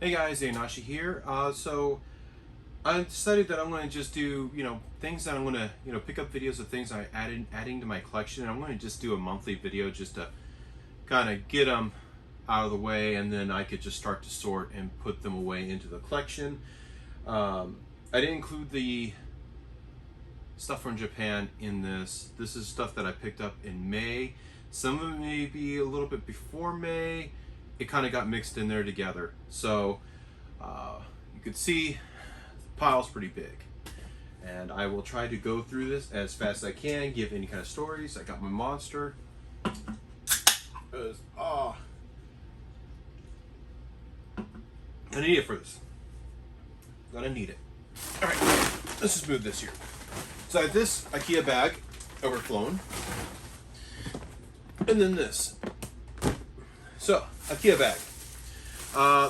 Hey guys, Nashi here. So I decided that I'm going to just do, things that I'm going to, pick up videos of things adding to my collection. And I'm going to just do a monthly video just to kind of get them out of the way, and then I could just start to sort and put them away into the collection. I didn't include the stuff from Japan in this. This is stuff that I picked up in May. Some of it may be a little bit before May. It kind of got mixed in there together. So you could see the pile's pretty big. And I will try to go through this as fast as I can, give any kind of stories. I got my monster. I need it for this. Gonna need it. Alright, let's just move this here. So I have this IKEA bag, overflown. And then this. So, IKEA bag.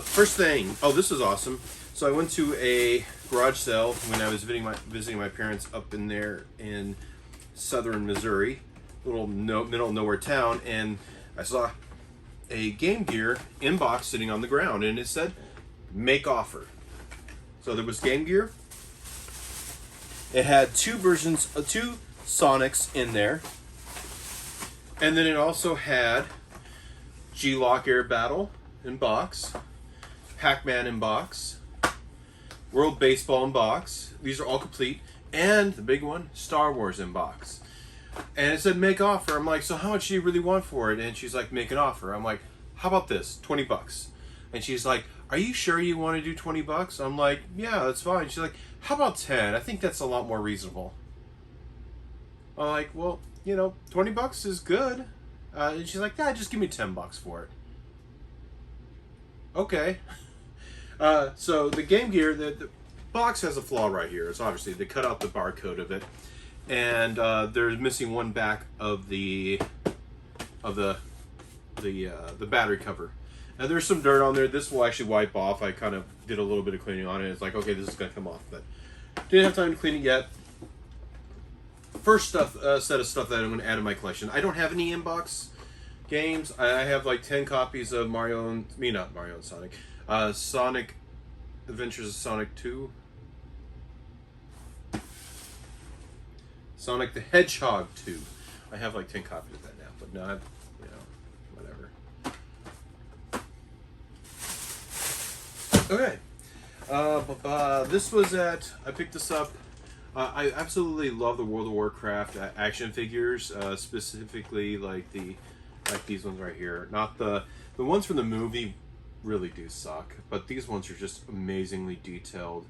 First thing, this is awesome. So I went to a garage sale when I was visiting my parents up in there in southern Missouri, little middle of nowhere town, and I saw a Game Gear in box sitting on the ground, and it said, "Make offer." So there was Game Gear. It had two Sonics in there, and then it also had G-Lock Air Battle in box, Pac-Man in box, World Baseball in box. These are all complete. And the big one, Star Wars in box. And it said make offer. I'm like, so how much do you really want for it? And she's like, make an offer. I'm like, how about this? 20 bucks. And she's like, are you sure you want to do 20 bucks? I'm like, yeah, that's fine. She's like, how about 10? I think that's a lot more reasonable. I'm like, well, 20 bucks is good. And she's like, yeah, just give me 10 bucks for it. Okay. So the Game Gear, the box has a flaw right here. It's obviously, they cut out the barcode of it. And they're missing one back of the battery cover. Now there's some dirt on there. This will actually wipe off. I kind of did a little bit of cleaning on it. It's like, okay, this is going to come off. But didn't have time to clean it yet. First set of stuff that I'm going to add to my collection. I don't have any inbox games. I have like 10 copies of Sonic. Sonic Adventures of Sonic 2. Sonic the Hedgehog 2. I have like 10 copies of that now, but not, whatever. Okay. This was I picked this up. I absolutely love the World of Warcraft action figures, specifically like these ones right here. Not the ones from the movie really do suck, but these ones are just amazingly detailed.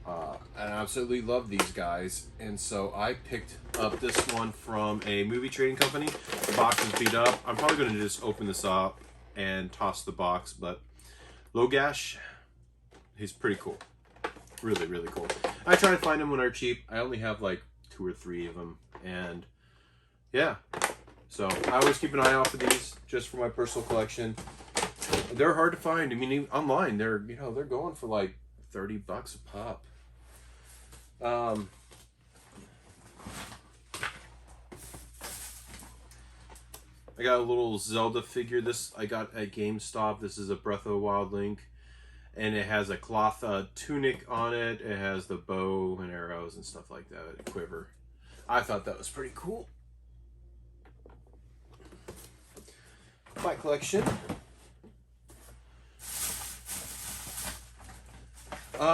And I absolutely love these guys, and so I picked up this one from a movie trading company. The box is beat up. I'm probably going to just open this up and toss the box, but Logash, he's pretty cool. Really, really cool. I try to find them when they're cheap. I only have like 2 or 3 of them, and yeah. So I always keep an eye out for these just for my personal collection. They're hard to find. I mean, even online, they're going for like 30 bucks a pop. I got a little Zelda figure. This I got at GameStop. This is a Breath of the Wild Link. And it has a cloth tunic on it. It has the bow and arrows and stuff like that. A quiver. I thought that was pretty cool. My collection.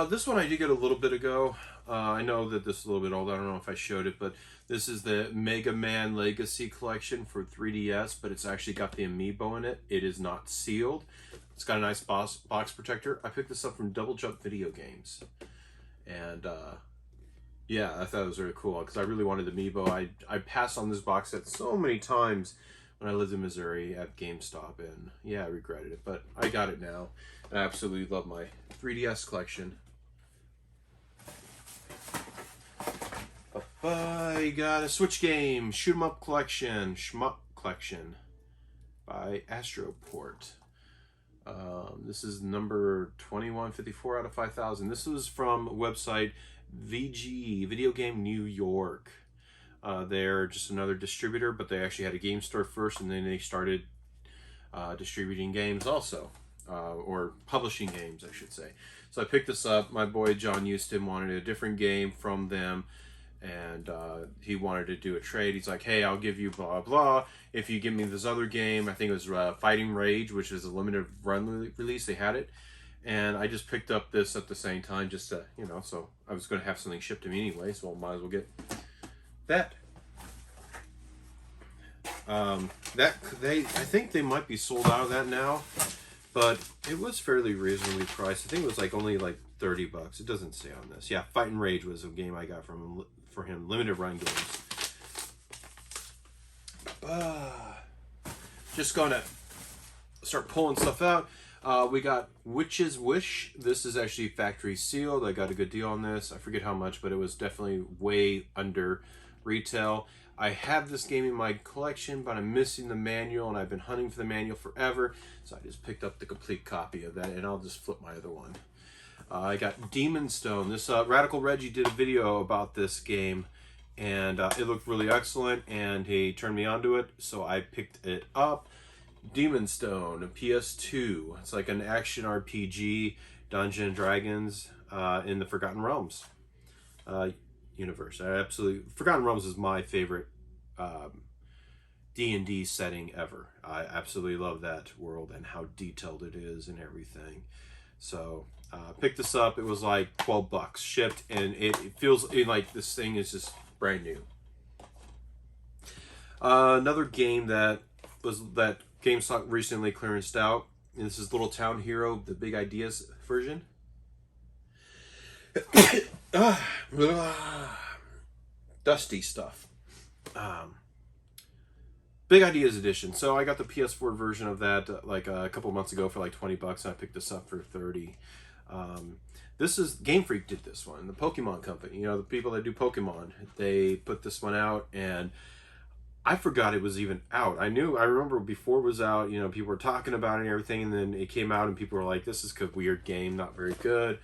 This one I did get a little bit ago. I know that this is a little bit old. I don't know if I showed it, but this is the Mega Man Legacy Collection for 3DS, but it's actually got the amiibo in it. It is not sealed. It's got a nice box protector. I picked this up from Double Jump Video Games. And, yeah, I thought it was really cool because I really wanted the amiibo. I passed on this box set so many times when I lived in Missouri at GameStop, and yeah, I regretted it, but I got it now. And I absolutely love my 3DS collection. I got a Switch game, Shoot 'em Up Collection, Shmup Collection by Astroport. This is number 2154 out of 5,000. This was from website VG, Video Game New York. They're just another distributor, but they actually had a game store first, and then they started distributing games also. or publishing games, I should say. So I picked this up. My boy John Houston wanted a different game from them, and he wanted to do a trade. He's like, hey, I'll give you blah blah if you give me this other game. I think it was Fighting Rage, which is a limited run release. They had it, and I just picked up this at the same time, just to, you know, so I was going to have something shipped to me anyway, so I might as well get that. I think they might be sold out of that now, but it was fairly reasonably priced. I think it was like only like $30. It doesn't say on this. Yeah, Fighting Rage was a game I got for him. Limited run games. Just gonna start pulling stuff out. We got Witch's Wish. This is actually factory sealed. I got a good deal on this. I forget how much, but it was definitely way under retail. I have this game in my collection, but I'm missing the manual, and I've been hunting for the manual forever, so I just picked up the complete copy of that, and I'll just flip my other one. I got Demon Stone. This Radical Reggie did a video about this game, and it looked really excellent, and he turned me onto it, so I picked it up. Demon Stone, a PS2. It's like an action RPG, Dungeons and Dragons in the Forgotten Realms universe. Forgotten Realms is my favorite D&D setting ever. I absolutely love that world and how detailed it is and everything. So picked this up. It was like $12 shipped, and it feels like this thing is just brand new. Another game that GameStop recently clearanced out. And this is Little Town Hero, the Big Ideas version. Dusty stuff. Big Ideas edition. So I got the PS4 version of that like a couple months ago for like $20, and I picked this up for $30. This is Game Freak did this one, the Pokemon company. You know, the people that do Pokemon, they put this one out, and I forgot it was even out. I remember before it was out, you know, people were talking about it and everything, and then it came out and people were like, this is a weird game, not very good.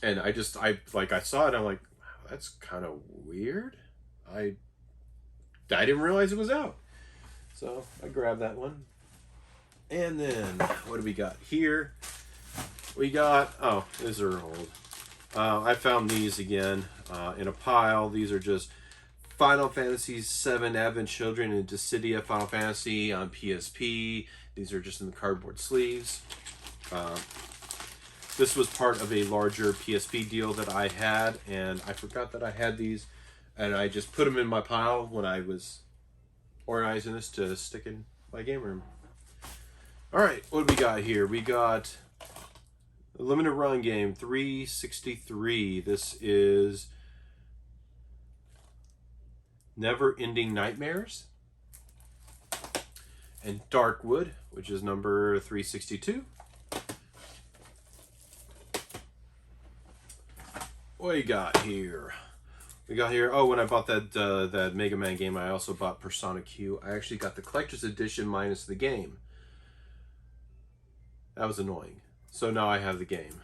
And I saw it, I'm like, wow, that's kind of weird. I didn't realize it was out. So I grabbed that one. And then, what do we got here? We got, oh, these are old. I found these again in a pile. These are just Final Fantasy VII Advent Children and Dissidia Final Fantasy on PSP. These are just in the cardboard sleeves. This was part of a larger PSP deal that I had, and I forgot that I had these, and I just put them in my pile when I was organizing this to stick in my game room. Alright, what do we got here? We got a limited run game, 363. This is Never Ending Nightmares. And Darkwood, which is number 362. What do you got here? We got here, oh, when I bought that Mega Man game, I also bought Persona Q. I actually got the collector's edition minus the game. That was annoying. So now I have the game.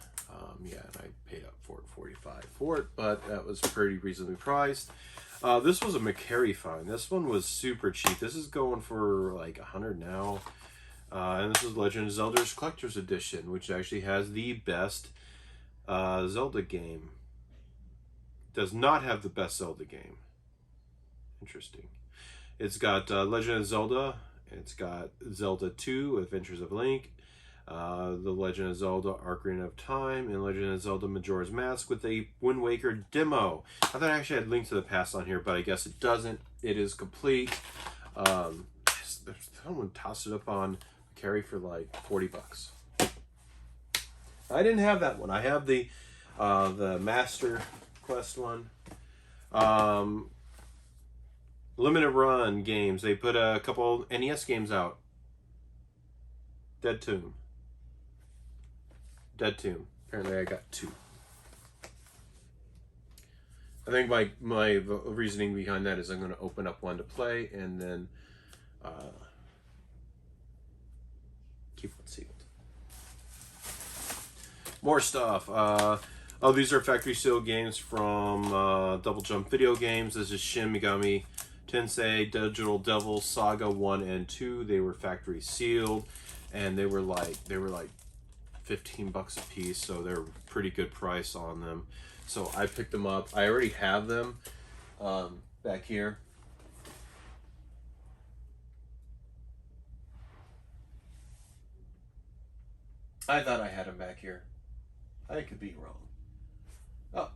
Yeah, and I paid up for it, $45 for it, but that was pretty reasonably priced. This was a McCary find. This one was super cheap. This is going for like $100 now. And this is Legend of Zelda's Collector's Edition, which actually has the best Zelda game. Does not have the best Zelda game. Interesting. It's got Legend of Zelda. It's got Zelda 2, Adventures of Link. The Legend of Zelda Ocarina of Time, and Legend of Zelda Majora's Mask with a Wind Waker demo. I thought I actually had Link to the Past on here, but I guess it doesn't. It is complete. Someone tossed it up on Carry for like $40. I didn't have that one. I have the Master Quest one. Limited run games. They put a couple NES games out. Dead Tomb. Apparently I got 2. I think my reasoning behind that is I'm going to open up one to play and then keep one sealed. More stuff. Oh, these are factory sealed games from Double Jump Video Games. This is Shin Megami Tensei Digital Devil Saga 1 and 2. They were factory sealed. and they were like 15 bucks a piece, so they're pretty good price on them. So I picked them up. I already have them back here. I thought I had them back here. I could be wrong. Oh.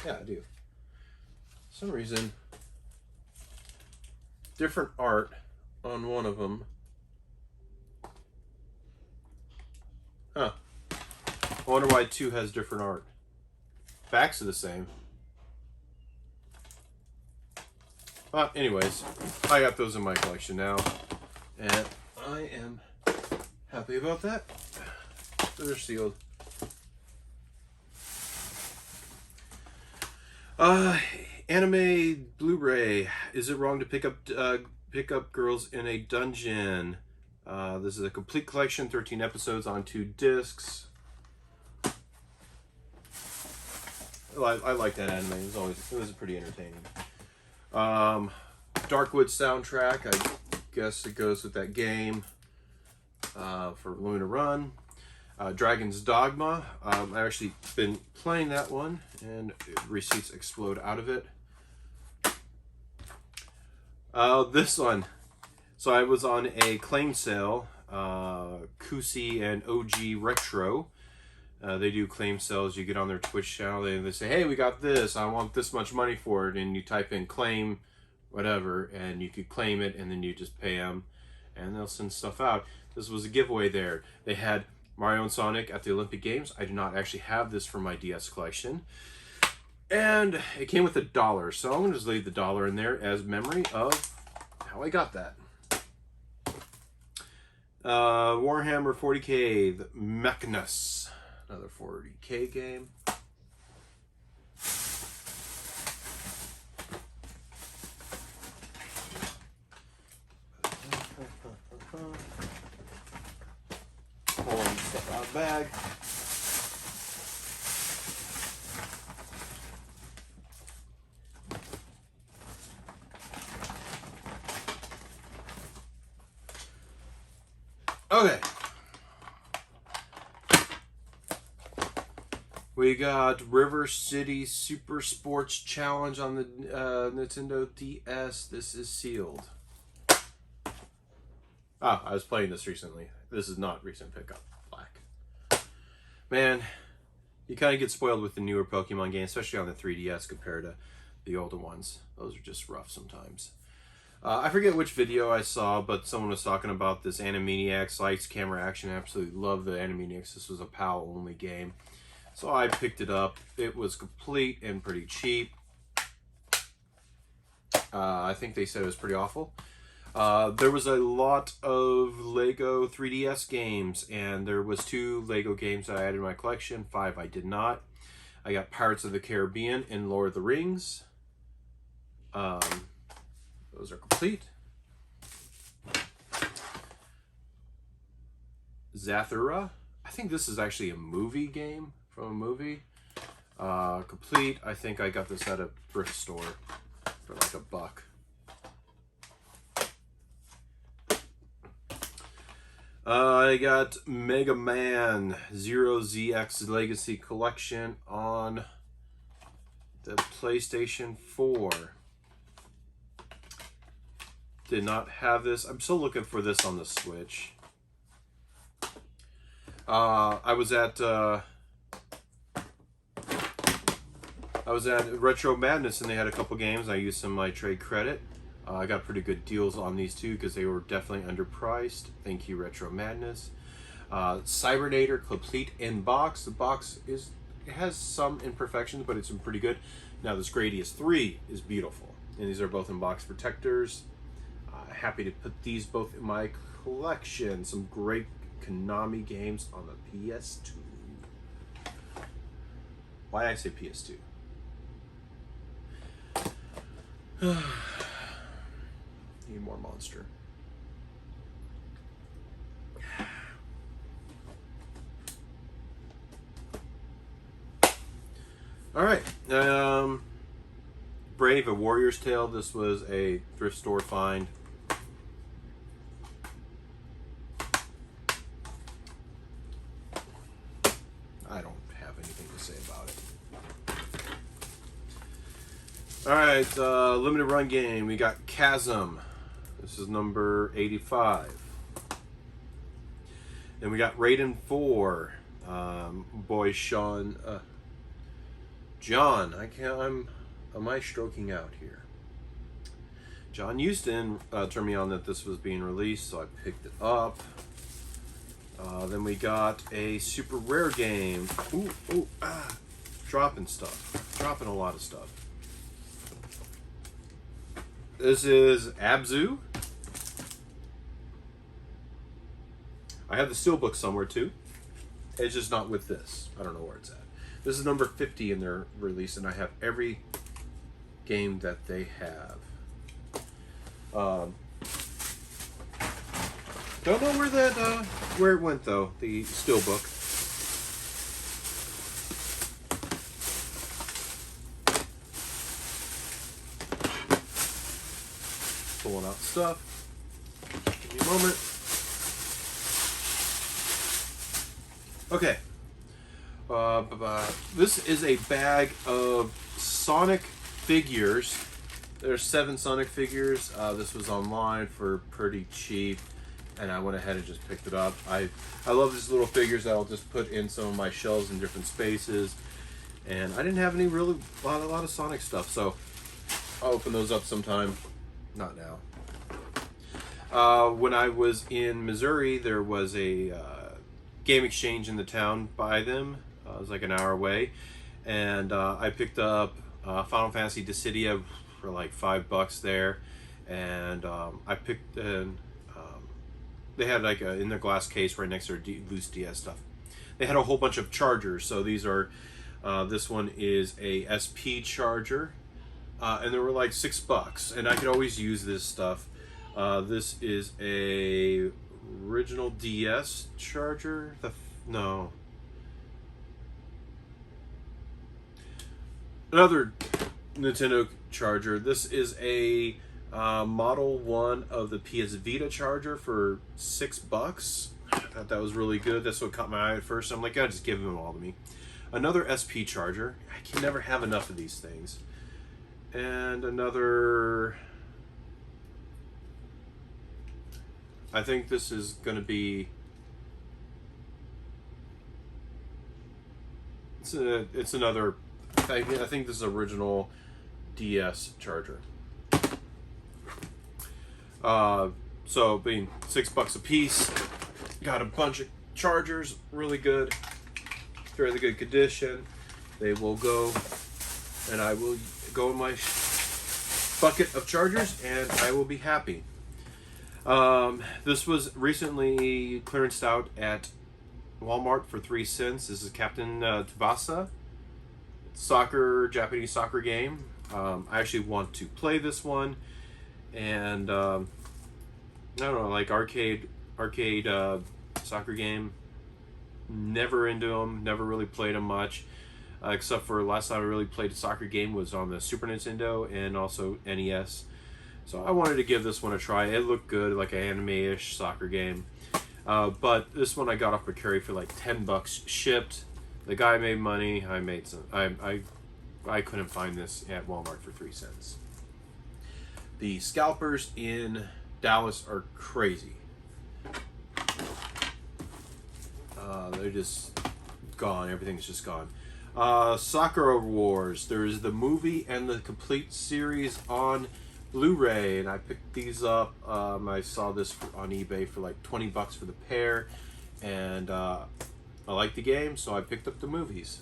Yeah, I do. For some reason, different art on one of them. Huh. I wonder why 2 has different art. Backs are the same. But anyways, I got those in my collection now, and I am happy about that. They're sealed. Anime Blu-ray. Is it wrong to pick up girls in a dungeon? This is a complete collection, 13 episodes on 2 discs. I like that anime. It was pretty entertaining. Darkwood soundtrack. I guess it goes with that game for Luna Run. Dragon's Dogma. I've actually been playing that one, and receipts explode out of it. This one. So I was on a claim sale, Kusi and OG Retro. They do claim sales. You get on their Twitch channel, and they say, hey, we got this. I want this much money for it. And you type in claim, whatever, and you could claim it, and then you just pay them, and they'll send stuff out. This was a giveaway there. They had Mario and Sonic at the Olympic Games. I do not actually have this for my DS collection. And it came with $1, so I'm going to just leave the $1 in there as memory of how I got that. Warhammer 40k, the Mechanus. Another 40k game. Pulling stuff out of the bag. Okay. We got River City Super Sports Challenge on the Nintendo DS. This is sealed. I was playing this recently. This is not recent pickup. Black. Man, you kind of get spoiled with the newer Pokemon games, especially on the 3DS compared to the older ones. Those are just rough sometimes. I forget which video I saw, but someone was talking about this Animaniacs Lights Camera Action. I absolutely love the Animaniacs. This was a PAL only game. So I picked it up. It was complete and pretty cheap. I think they said it was pretty awful. There was a lot of Lego 3DS games, and there was 2 Lego games that I added in my collection. 5 I did not. I got Pirates of the Caribbean and Lord of the Rings. Those are complete. Zathura. I think this is actually a movie game from a movie. Complete. I think I got this at a thrift store for like $1. I got Mega Man Zero ZX Legacy Collection on the PlayStation 4. Did not have this. I'm still looking for this on the Switch. I was at Retro Madness, and they had a couple games. I used some of my trade credit. I got pretty good deals on these 2 because they were definitely underpriced. Thank you, Retro Madness. Cybernator complete in box. The box it has some imperfections, but it's been pretty good. Now this Gradius 3 is beautiful, and these are both in box protectors. Happy to put these both in my collection. Some great Konami games on the PS2. Why I say PS2? Need more Monster. All right. Brave, A Warrior's Tale. This was a thrift store find. I don't have anything to say about it. Alright, limited run game. We got Chasm. This is number 85. Then we got Raiden 4. Boy Sean. John. Am I stroking out here? John Houston turned me on that this was being released, so I picked it up. Then we got a super rare game. Dropping stuff. Dropping a lot of stuff. This is Abzu. I have the steelbook somewhere too. It's just not with this. I don't know where it's at. This is number 50 in their release, and I have every game that they have. Don't know where it went though. The steelbook. Pulling out stuff. Give me a moment. Okay. This is a bag of Sonic figures. There's 7 Sonic figures. This was online for pretty cheap, and I went ahead and just picked it up. I love these little figures that I'll just put in some of my shelves in different spaces, and I didn't have any really a lot of Sonic stuff, so I'll open those up sometime. Not now. When I was in Missouri, there was a game exchange in the town by them. It was like an hour away, and I picked up Final Fantasy Dissidia for like $5 there, and I picked and they had like in the glass case right next to their loose DS stuff. They had a whole bunch of chargers. So these are this one is a SP charger, and they were like $6, and I could always use this stuff. This is a original DS charger. Another Nintendo charger. This is a Model 1 of the PS Vita charger for $6. I thought that was really good. That's what caught my eye at first. I'm like, just give them all to me. Another SP charger. I can never have enough of these things. And another... I think this is going to be... It's another... I think this is original DS charger. So being $6 a piece, got a bunch of chargers, really good, fairly good condition. They will go, and I will go in my bucket of chargers, and I will be happy. This was recently clearanced out at Walmart for 3 cents. This is Captain Tsubasa. Japanese soccer game. I actually want to play this one, and I don't know, like arcade soccer game. Never into them. Never really played them much, except for last time I really played a soccer game was on the Super Nintendo and also NES. So I wanted to give this one a try. It looked good, like an anime-ish soccer game. But this one I got off Mercari for like $10 shipped. The guy made money. I made some. I couldn't find this at Walmart for 3 cents. The scalpers in Dallas are crazy. They're just gone. Everything's just gone. Sakura Wars. There's the movie and the complete series on Blu-ray, and I picked these up. I saw this on eBay for like $20 for the pair, and I liked the game, so I picked up the movies.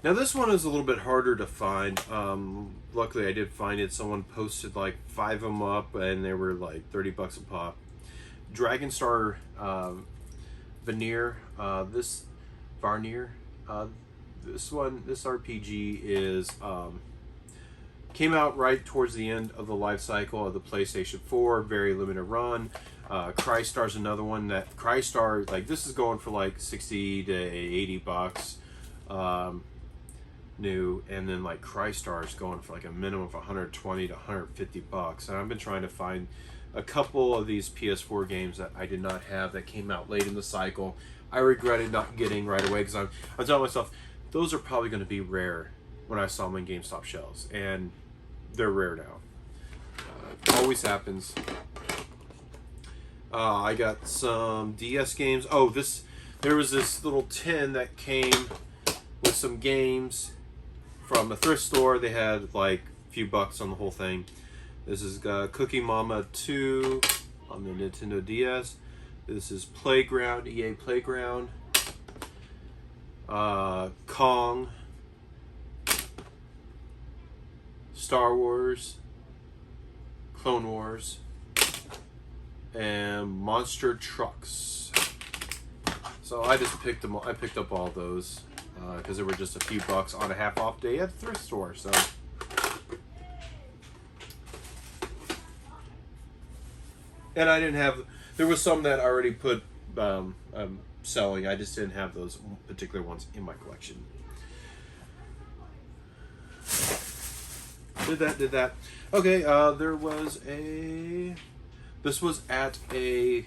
Now this one is a little bit harder to find. Luckily I did find it. Someone posted like 5 of them up, and they were like $30 a pop. Dragon Star Veneer. This RPG is came out right towards the end of the life cycle of the PlayStation 4. Very limited run. Crystar's another one that Crystar, like this is going for like $60 to $80. new, and then like Crystar is going for like a minimum of 120 to 150 bucks. And I've been trying to find a couple of these PS4 games that I did not have that came out late in the cycle. I regretted not getting right away because I'm telling myself those are probably going to be rare when I saw them in GameStop shelves, and they're rare now. Always happens. I got some DS games. Oh, there was this little tin that came with some games from a thrift store. They had like a few bucks on the whole thing. This is Cookie Mama 2 on the Nintendo DS. This is Playground, EA Playground. Kong. Star Wars. Clone Wars. And Monster Trucks. So I just picked them. I picked up all those because there were just a few bucks on a half-off day at the thrift store. So. And I didn't have, there was some that I already put selling. I just didn't have those particular ones in my collection. Did that. Okay, there was this was at I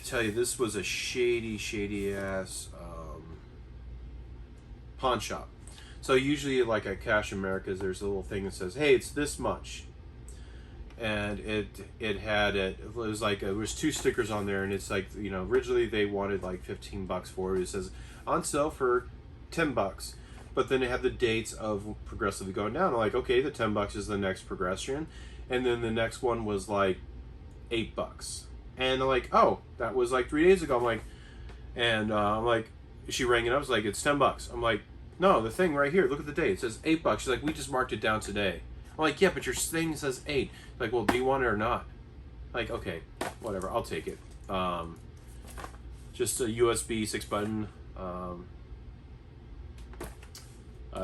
tell you, this was a shady ass pawn shop. So usually like at Cash Americas, there's a little thing that says, hey, it's this much. And it was two stickers on there, and it's like, you know, originally they wanted like 15 bucks for it. It says on sale for 10 bucks, but then they have the dates of progressively going down. I'm like, okay, the 10 bucks is the next progression, and then the next one was like 8 bucks, and I'm like, oh, that was like 3 days ago. I'm like, and I'm like, she rang it up. I was like, it's 10 bucks. I'm like, no, the thing right here, look at the date. It says 8 bucks. She's like, we just marked it down today. I'm like, yeah, but your thing says 8. Like, well, do you want it or not? Like, okay, whatever, I'll take it. Just a USB 6-button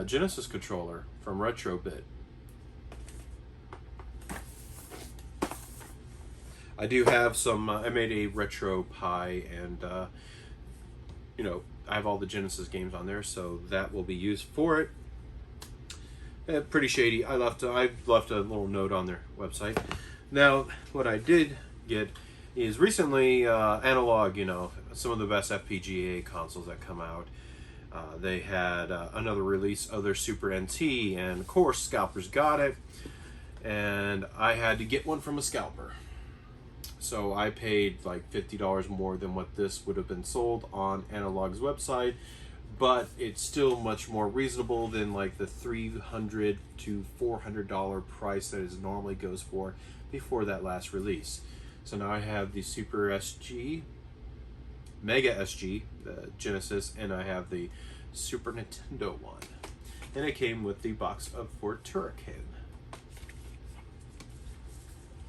Genesis controller from Retrobit. I do have some, I made a Retro Pi, and, you know, I have all the Genesis games on there, so that will be used for it. Pretty shady. I left a little note on their website. Now, what I did get is recently Analog, you know, some of the best FPGA consoles that come out. They had another release of their Super NT, and of course, scalpers got it. And I had to get one from a scalper. So I paid like $50 more than what this would have been sold on Analog's website. But it's still much more reasonable than like the $300 to $400 price that it normally goes for before that last release. So now I have the Super SG, Mega SG, the Genesis, and I have the Super Nintendo one. And it came with the box for Turrican.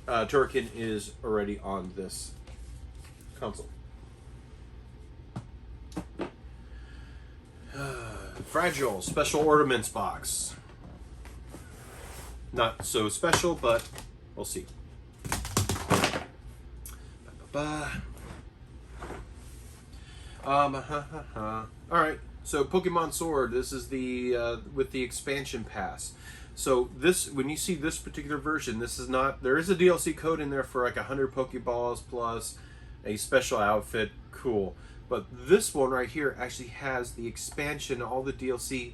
Turrican is already on this console. Fragile Special Ornaments box. Not so special, but we'll see. Alright, so Pokemon Sword. This is the with the expansion pass. So this, when you see this particular version, this is not, there is a DLC code in there for like 100 Pokeballs plus a special outfit. Cool. But this one right here actually has the expansion, all the DLC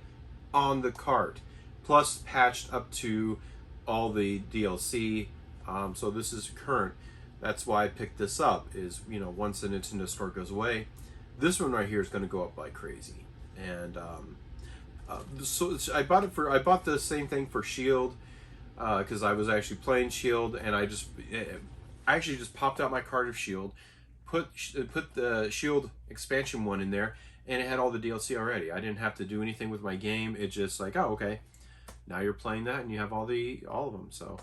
on the cart, plus patched up to all the DLC. So this is current. That's why I picked this up, is, you know, once the Nintendo Store goes away, this one right here is going to go up like crazy. And so I bought the same thing for Shield, because I was actually playing Shield, and I actually just popped out my card of Shield, put the Shield expansion one in there, and it had all the DLC already. I didn't have to do anything with my game. It just like, oh, okay, now you're playing that, and you have all of them. So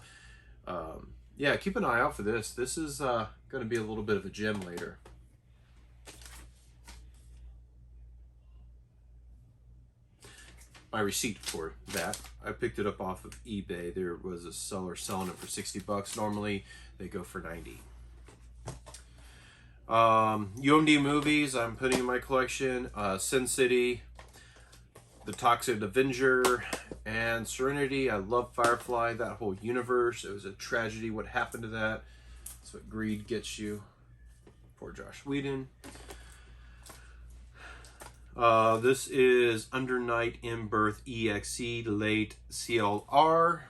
yeah, keep an eye out for this. This is going to be a little bit of a gem later. My receipt for that, I picked it up off of eBay. There was a seller selling it for 60 bucks. Normally they go for 90. UMD movies I'm putting in my collection. Sin City. The Toxic Avenger and Serenity. I love Firefly, that whole universe. It was a tragedy what happened to that. That's what greed gets you. Poor Josh Whedon. This is Under Night in Birth EXE Late CLR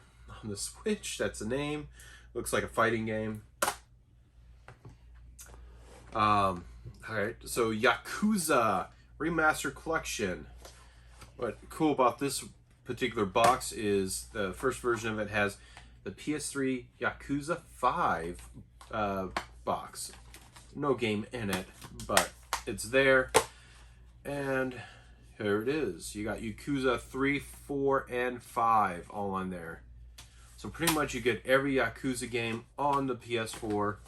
on the Switch. That's the name. Looks like a fighting game. Alright, so Yakuza Remastered Collection. What's cool about this particular box is the first version of it has the PS3 Yakuza 5 box. No game in it, but it's there. And here it is. You got Yakuza 3, 4, and 5 all on there. So pretty much you get every Yakuza game on the PS4.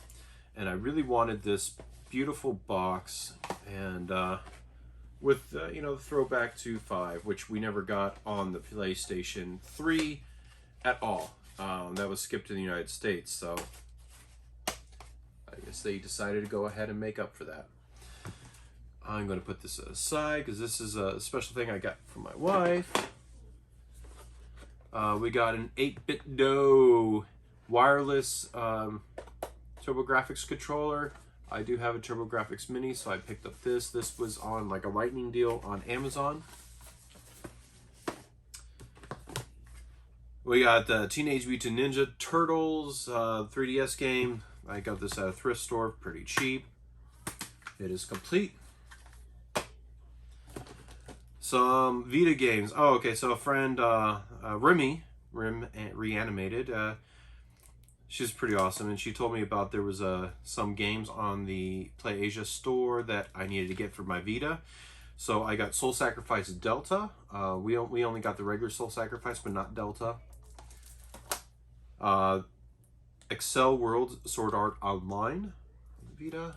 And I really wanted this beautiful box, and with you know, the throwback to 5, which we never got on the PlayStation 3 at all. That was skipped in the United States, so I guess they decided to go ahead and make up for that. I'm going to put this aside because this is a special thing I got from my wife. We got an 8-bit Do wireless TurboGrafx controller. I do have a TurboGrafx Mini, so I picked up this. This was on like a lightning deal on Amazon. We got the Teenage Mutant Ninja Turtles 3DS game. I got this at a thrift store, pretty cheap. It is complete. Some Vita games. Oh, okay, so a friend, Rim Reanimated, she's pretty awesome, and she told me about there was some games on the PlayAsia store that I needed to get for my Vita. So I got Soul Sacrifice Delta. We only got the regular Soul Sacrifice, but not Delta. Excel World Sword Art Online, Vita.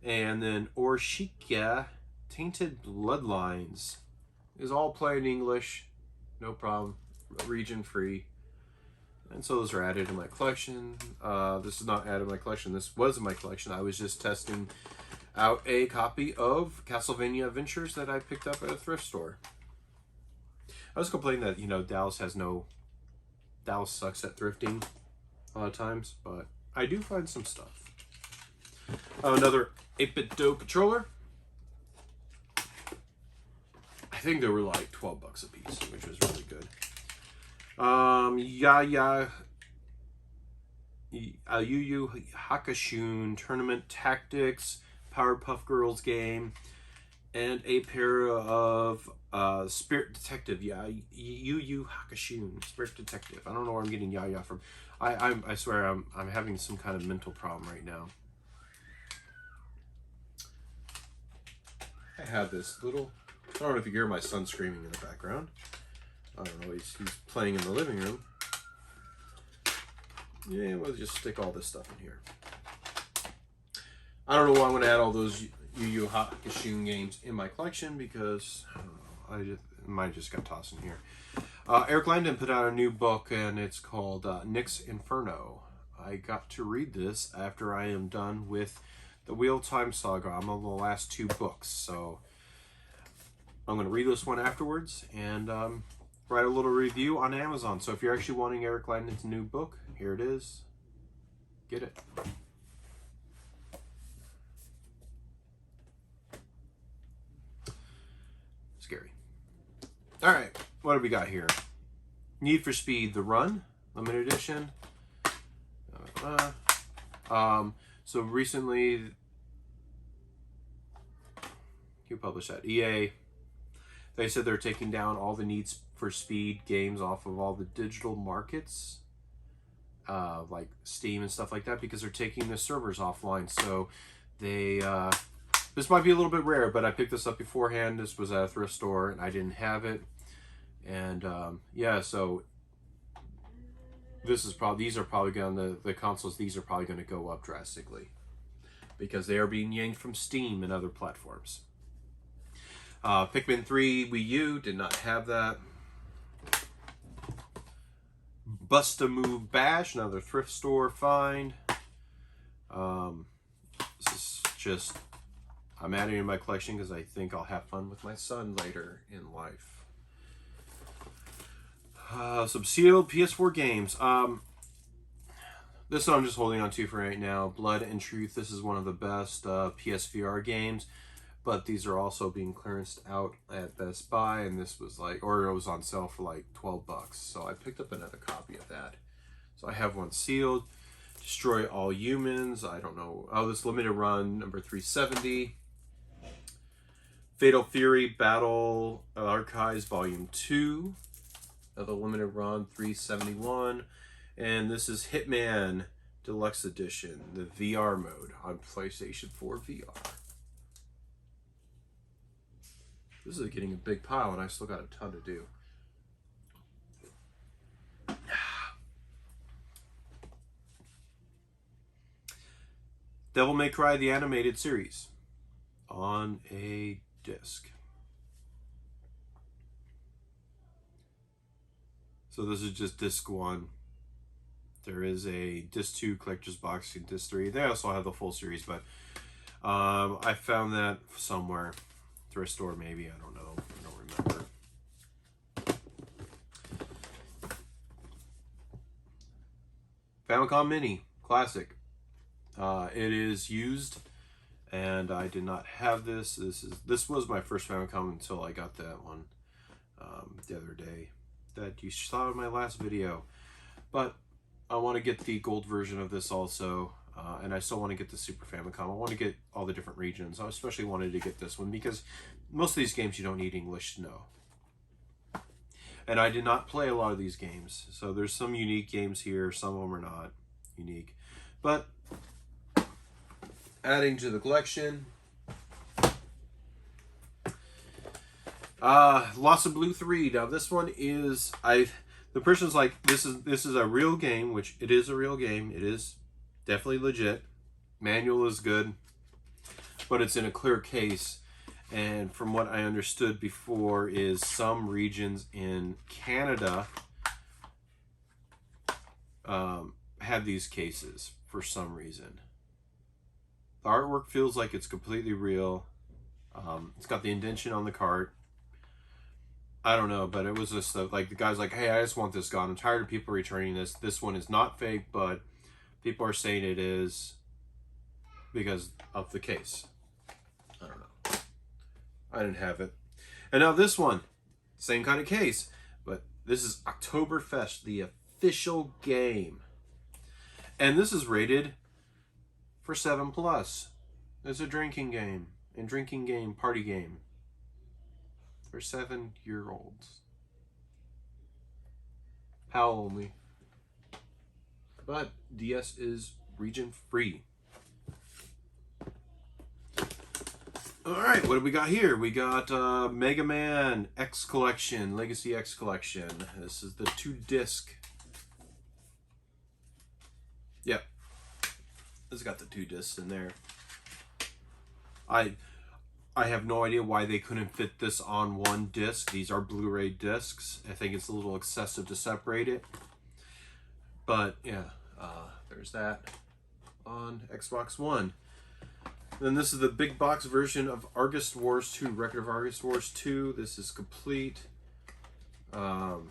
And then Orshika Tainted Bloodlines. Is all plain English, no problem, region free. And so those are added to my collection. This is not added to my collection. This was in my collection. I was just testing out a copy of Castlevania Adventures that I picked up at a thrift store. I was complaining that, you know, Dallas sucks at thrifting a lot of times, but I do find some stuff. Another 8-bit Do controller. I think they were like 12 bucks a piece, which was really good. Yu Yu Hakusho Tournament Tactics, Powerpuff Girls game, and a pair of Spirit Detective. Yeah, Yu Yu Hakusho Spirit Detective. I don't know where I'm getting Yaya from. I swear I'm having some kind of mental problem right now. I have this little. I don't know if you hear my son screaming in the background. I don't know, he's playing in the living room. Yeah, we'll just stick all this stuff in here. I don't know why I'm going to add all those Yu Yu Hakusho games in my collection, because I don't know, mine just got tossed in here. Eric Langdon put out a new book, and it's called Nick's Inferno. I got to read this after I am done with the Wheel Time Saga. I'm on the last 2 books, so I'm going to read this one afterwards and write a little review on Amazon. So if you're actually wanting Eric Langdon's new book, here it is. Get it. Scary. All right, what have we got here? Need for Speed: The Run, limited edition. So recently, who published that? EA. They said they're taking down all the Need for Speed games off of all the digital markets, like Steam and stuff like that, because they're taking the servers offline. So they, this might be a little bit rare, but I picked this up beforehand. This was at a thrift store, and I didn't have it. And yeah, so this is probably, these are probably going to, the consoles, these are probably going to go up drastically because they are being yanked from Steam and other platforms. Pikmin 3 Wii U, did not have that. Bust-A-Move Bash, another thrift store find. This is just, I'm adding it to my collection because I think I'll have fun with my son later in life. Some sealed PS4 games. This one I'm just holding on to for right now. Blood and Truth. This is one of the best PSVR games. But these are also being clearanced out at Best Buy. And this was like, or it was on sale for like 12 bucks. So I picked up another copy of that. So I have one sealed. Destroy All Humans. I don't know. Oh, this limited run number 370. Fatal Fury Battle Archives Volume 2. The limited run 371. And this is Hitman Deluxe Edition, the VR mode on PlayStation 4 VR. This is getting a big pile and I still got a ton to do. Devil May Cry, the animated series, on a disc. So this is just disc 1. There is a disc 2 collector's box and disc 3. They also have the full series, but I found that somewhere. Thrift store maybe, I don't know. I don't remember. Famicom Mini, classic. It is used, and I did not have this. This was my first Famicom until I got that one the other day that you saw in my last video. But I want to get the gold version of this also, and I still want to get the Super Famicom. I want to get all the different regions. I especially wanted to get this one because most of these games you don't need English to know. And I did not play a lot of these games, so there's some unique games here. Some of them are not unique, but adding to the collection. Lost in Blue 3. Now this one is, the person's like, this is a real game, which it is a real game. It is definitely legit. Manual is good, but it's in a clear case. And from what I understood before is some regions in Canada have these cases for some reason. The artwork feels like it's completely real. It's got the indentation on the cart. I don't know, but it was just like the guy's like, hey, I just want this gone. I'm tired of people returning this. This one is not fake, but people are saying it is because of the case. I don't know. I didn't have it. And now this one, same kind of case, but this is Oktoberfest, the official game. And this is rated for 7+. It's a drinking game. And drinking game, party game. For 7-year-olds. PAL only. But DS is region free. Alright, what do we got here? We got Mega Man X Collection, Legacy X Collection. This is the 2-disc. Yep. It's got the 2 discs in there. I have no idea why they couldn't fit this on one disc. These are Blu-ray discs. I think it's a little excessive to separate it. But yeah, there's that on Xbox One. Then this is the big box version of Argus Wars 2, Record of Argus Wars 2. This is complete. No,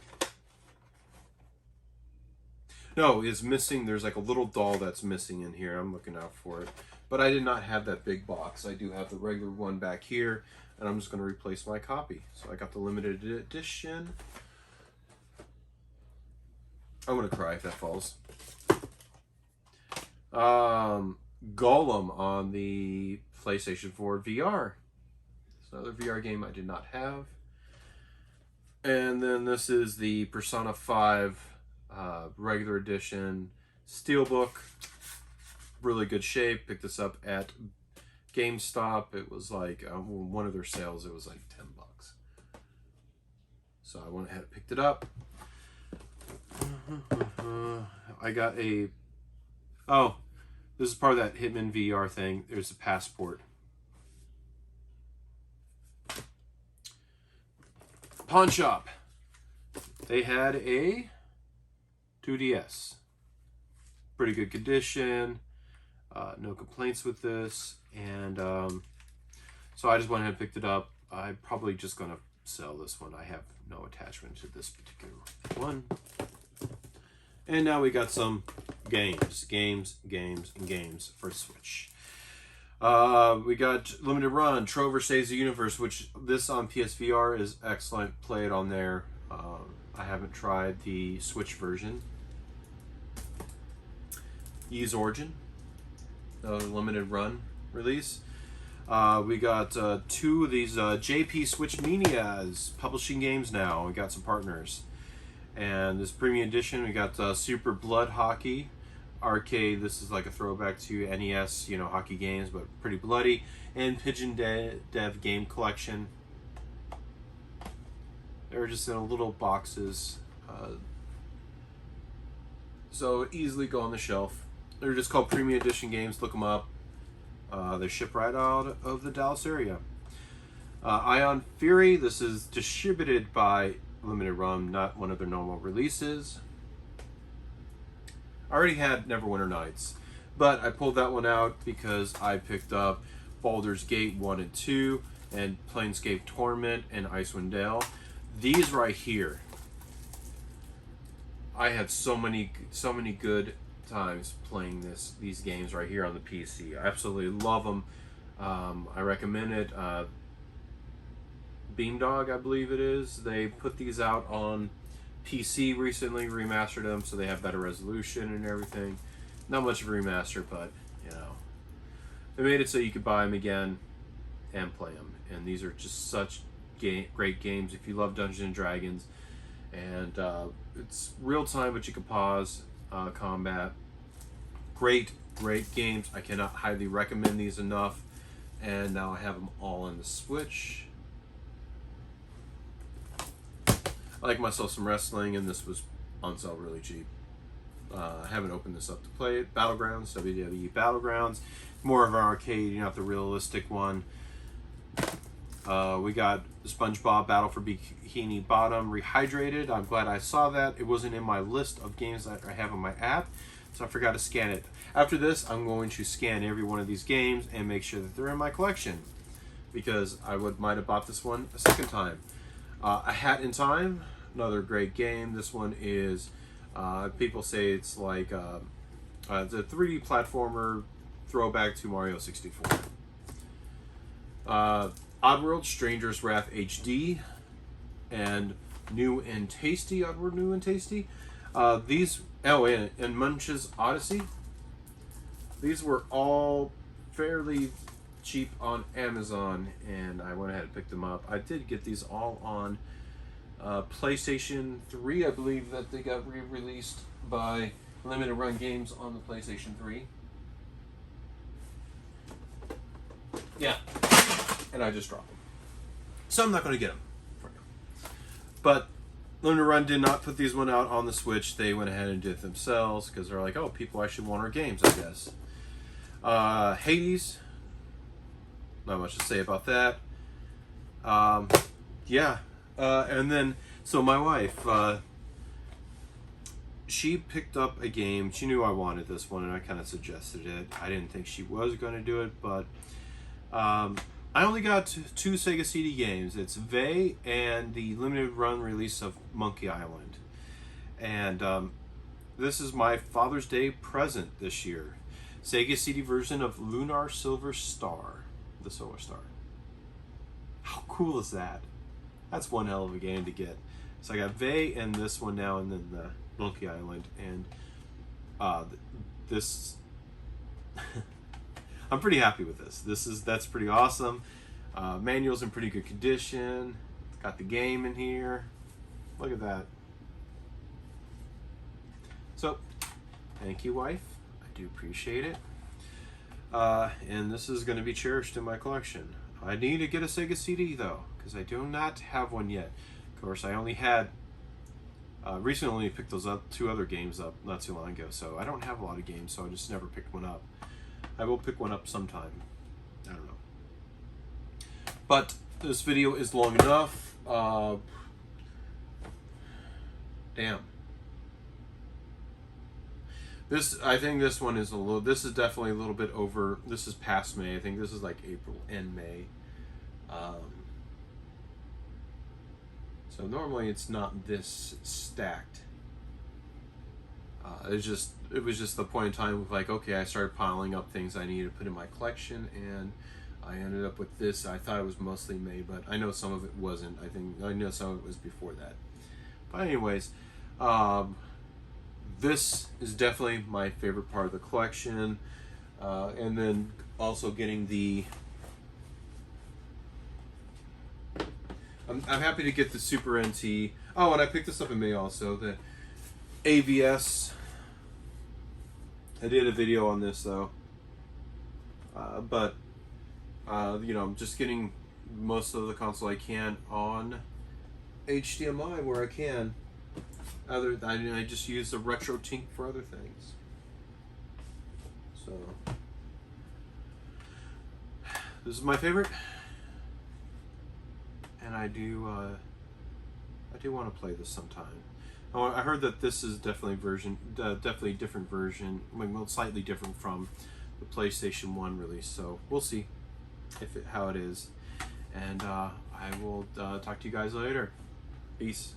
it's missing. There's like a little doll that's missing in here. I'm looking out for it. But I did not have that big box. I do have the regular one back here, and I'm just going to replace my copy. So I got the limited edition. I'm going to cry if that falls. Golem on the PlayStation 4 VR. It's another VR game I did not have. And then this is the Persona 5 regular edition Steelbook. Really good shape. Picked this up at GameStop. It was like one of their sales. It was like $10. So I went ahead and picked it up. I got a. Oh, this is part of that Hitman VR thing. There's a passport. Pawn shop. They had a 2DS. Pretty good condition. No complaints with this. And So I just went ahead and picked it up. I'm probably just going to sell this one. I have no attachment to this particular one. And now we got some games for Switch. We got Limited Run, Trover Saves the Universe, which this on PSVR is excellent. Play it on there. I haven't tried the Switch version. Ys Origin, the Limited Run release. We got 2 of these JP Switch Manias publishing games now. We got some partners. And this premium edition, we got Super Blood Hockey Arcade. This is like a throwback to NES, you know, hockey games, but pretty bloody. And Pigeon Dev Game Collection. They're just in little boxes. So easily go on the shelf. They're just called premium edition games. Look them up. They ship right out of the Dallas area. Ion Fury. This is distributed by Limited Run, not one of their normal releases. I already had Neverwinter Nights, but I pulled that one out because I picked up Baldur's Gate 1 and 2 and Planescape Torment and Icewind Dale. These right here, I had so many good times playing these games right here on the PC. I absolutely love them. I recommend it. Beamdog, I believe it is. They put these out on PC recently, remastered them so they have better resolution and everything. Not much of a remaster, but you know, they made it so you could buy them again and play them. And these are just such great games if you love Dungeons and Dragons. And it's real time, but you can pause combat. Great games. I cannot highly recommend these enough. And now I have them all on the Switch. I like myself some wrestling, and this was on sale really cheap. I haven't opened this up to play it. Battlegrounds, WWE Battlegrounds. More of an arcade, not the realistic one. We got SpongeBob Battle for Bikini Bottom Rehydrated. I'm glad I saw that. It wasn't in my list of games that I have on my app, so I forgot to scan it. After this, I'm going to scan every one of these games and make sure that they're in my collection, because I might have bought this one a second time. A Hat in Time, another great game. This one is, people say it's like it's a 3D platformer throwback to Mario 64. Oddworld, Stranger's Wrath HD, and New and Tasty, Oddworld New and Tasty. And Munch's Odyssey. These were all fairly cheap on Amazon, and I went ahead and picked them up. I did get these all on PlayStation 3. I believe that they got re-released by Limited Run Games on the PlayStation 3. Yeah, and I just dropped them. So I'm not going to get them for now. But Limited Run did not put these one out on the Switch. They went ahead and did it themselves because they're like, oh, people actually want our games, I guess. Hades. Not much to say about that. Yeah. And then, so my wife, she picked up a game. She knew I wanted this one, and I kind of suggested it. I didn't think she was going to do it, but I only got 2 Sega CD games. It's Vey and the limited run release of Monkey Island. And this is my Father's Day present this year. Sega CD version of Lunar Silver Star. The Solar Star. How cool is that? That's one hell of a game to get. So I got Vey and this one now, and then the Monkey Island, and this I'm pretty happy with this. That's pretty awesome. Manual's in pretty good condition. It's got the game in here. Look at that. So, thank you, wife. I do appreciate it. And this is going to be cherished in my collection. I need to get a Sega CD though, because I do not have one yet. Of course, I only had recently picked those up 2 other games up not too long ago, so I don't have a lot of games, so I just never picked one up. I will pick one up sometime. I don't know. But this video is long enough. Damn. I think this one is this is definitely a little bit over. This is past May. I think this is like April and May. So normally it's not this stacked. It was just the point in time of like, okay, I started piling up things I needed to put in my collection, and I ended up with this. I thought it was mostly May, but I know some of it wasn't. I know some of it was before that. But anyways, this is definitely my favorite part of the collection, and then also getting the. I'm happy to get the Super NT. Oh, and I picked this up in May also. The AVS. I did a video on this though, but you know, I'm just getting most of the console I can on HDMI where I can. I just use the Retro Tink for other things. So this is my favorite, and I do want to play this sometime. I heard that this is definitely definitely different version, well, slightly different from the PlayStation 1 release. So we'll see how it is, and I will talk to you guys later. Peace.